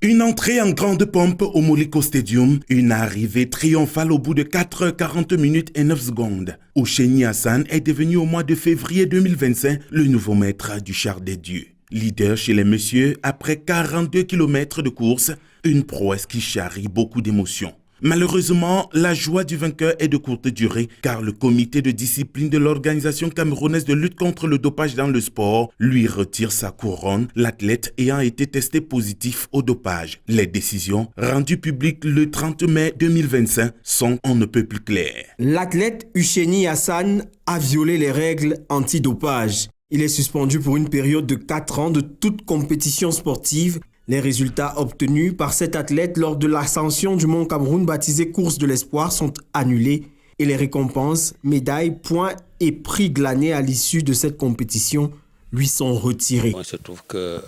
Une entrée en grande pompe au Moliko Stadium, une arrivée triomphale au bout de 4h40 et 9 secondes. Ousseini Hassan est devenu au mois de février 2025 le nouveau maître du char des dieux. Leader chez les messieurs après 42 km de course, une prouesse qui charrie beaucoup d'émotions. Malheureusement, la joie du vainqueur est de courte durée car le comité de discipline de l'organisation camerounaise de lutte contre le dopage dans le sport lui retire sa couronne, l'athlète ayant été testé positif au dopage. Les décisions rendues publiques le 30 mai 2025 sont on ne peut plus claires. L'athlète Ousseini Hassan a violé les règles antidopage. Il est suspendu pour une période de 4 ans de toute compétition sportive. Les résultats obtenus par cet athlète lors de l'ascension du Mont Cameroun baptisé Course de l'Espoir sont annulés et les récompenses, médailles, points et prix glanés à l'issue de cette compétition lui sont retirés. Il se trouve que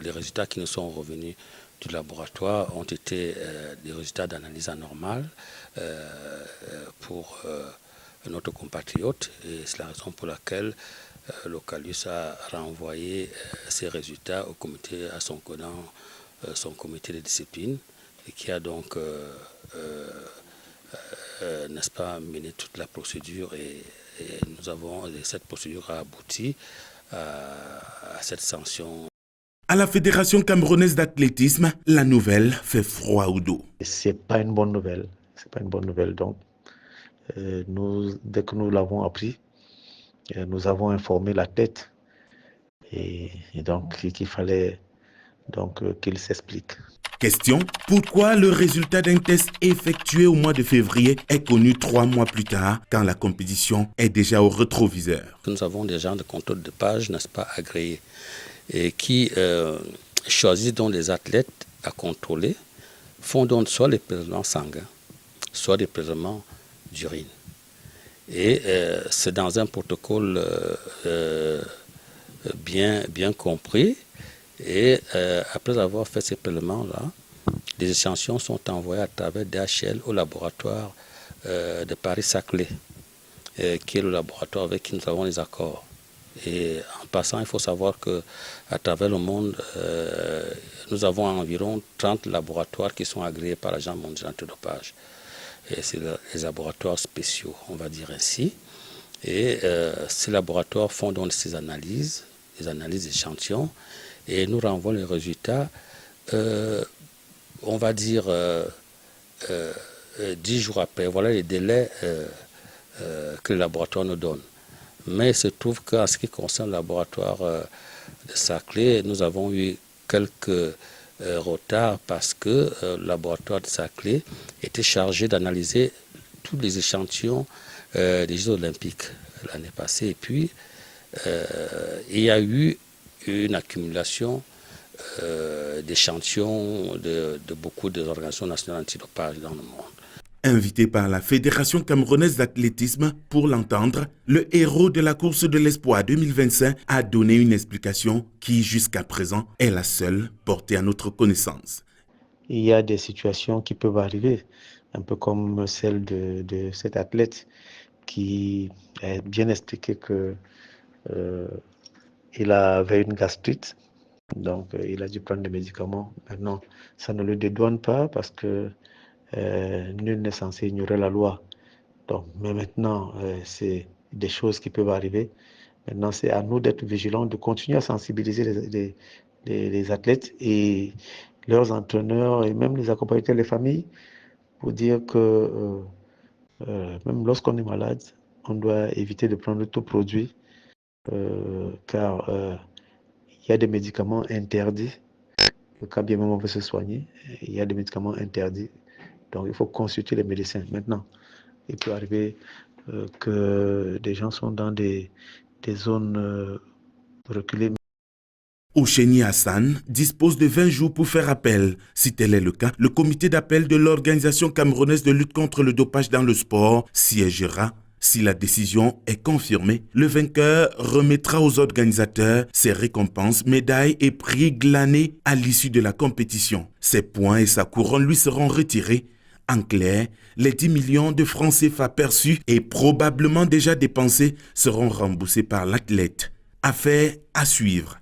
les résultats qui nous sont revenus du laboratoire ont été des résultats d'analyse anormale pour notre compatriote et c'est la raison pour laquelle l'Ocalus a renvoyé ces résultats au comité, à son comité de discipline et qui a donc n'est-ce pas, mené toute la procédure et cette procédure a abouti à cette sanction. À la Fédération camerounaise d'athlétisme, la nouvelle fait froid au dos. C'est pas une bonne nouvelle. C'est pas une bonne nouvelle. Donc, dès que nous l'avons appris, nous avons informé la tête et donc qu'il fallait donc qu'il s'explique. Question, pourquoi le résultat d'un test effectué au mois de février est connu 3 mois plus tard quand la compétition est déjà au rétroviseur? Nous avons des gens de contrôle de page, n'est-ce pas, agréés et qui choisissent donc les athlètes à contrôler, font donc soit les prélèvements sanguins, soit des prélèvements d'urine. Et c'est dans un protocole bien compris. Et après avoir fait ces prélèvements-là, les échantillons sont envoyés à travers DHL au laboratoire de Paris-Saclay, qui est le laboratoire avec qui nous avons les accords. Et en passant, il faut savoir qu'à travers le monde, nous avons environ 30 laboratoires qui sont agréés par l'Agence mondiale antidopage. Et c'est les laboratoires spéciaux, on va dire ainsi. Et ces laboratoires font donc ces analyses, les analyses d'échantillons, et nous renvoient les résultats, on va dire 10 jours après. Voilà les délais que le laboratoire nous donne. Mais il se trouve qu'en ce qui concerne le laboratoire de Saclay, nous avons eu quelques retards parce que le laboratoire de Saclay était chargé d'analyser tous les échantillons des Jeux olympiques l'année passée. Et puis, il y a eu une accumulation d'échantillons de beaucoup des organisations nationales antidopage dans le monde. Invité par la Fédération camerounaise d'athlétisme pour l'entendre, le héros de la course de l'espoir 2025 a donné une explication qui, jusqu'à présent, est la seule portée à notre connaissance. Il y a des situations qui peuvent arriver, un peu comme celle de cet athlète qui a bien expliqué que il avait une gastrite, donc il a dû prendre des médicaments. Maintenant, ça ne le dédouane pas parce que nul n'est censé ignorer la loi. Donc, mais maintenant, c'est des choses qui peuvent arriver. Maintenant, c'est à nous d'être vigilants, de continuer à sensibiliser les athlètes et leurs entraîneurs et même les accompagnateurs, les familles, pour dire que même lorsqu'on est malade, on doit éviter de prendre tout produit car il y a des médicaments interdits. Quand bien même on veut se soigner, il y a des médicaments interdits. Donc il faut consulter les médecins. Maintenant, il peut arriver que des gens sont dans des zones reculées. Ousseini Hassan dispose de 20 jours pour faire appel. Si tel est le cas, le comité d'appel de l'Organisation camerounaise de lutte contre le dopage dans le sport siégera. Si la décision est confirmée, le vainqueur remettra aux organisateurs ses récompenses, médailles et prix glanés à l'issue de la compétition. Ses points et sa couronne lui seront retirés. En clair, les 10 millions de francs CFA perçus et probablement déjà dépensés seront remboursés par l'athlète. Affaire à suivre.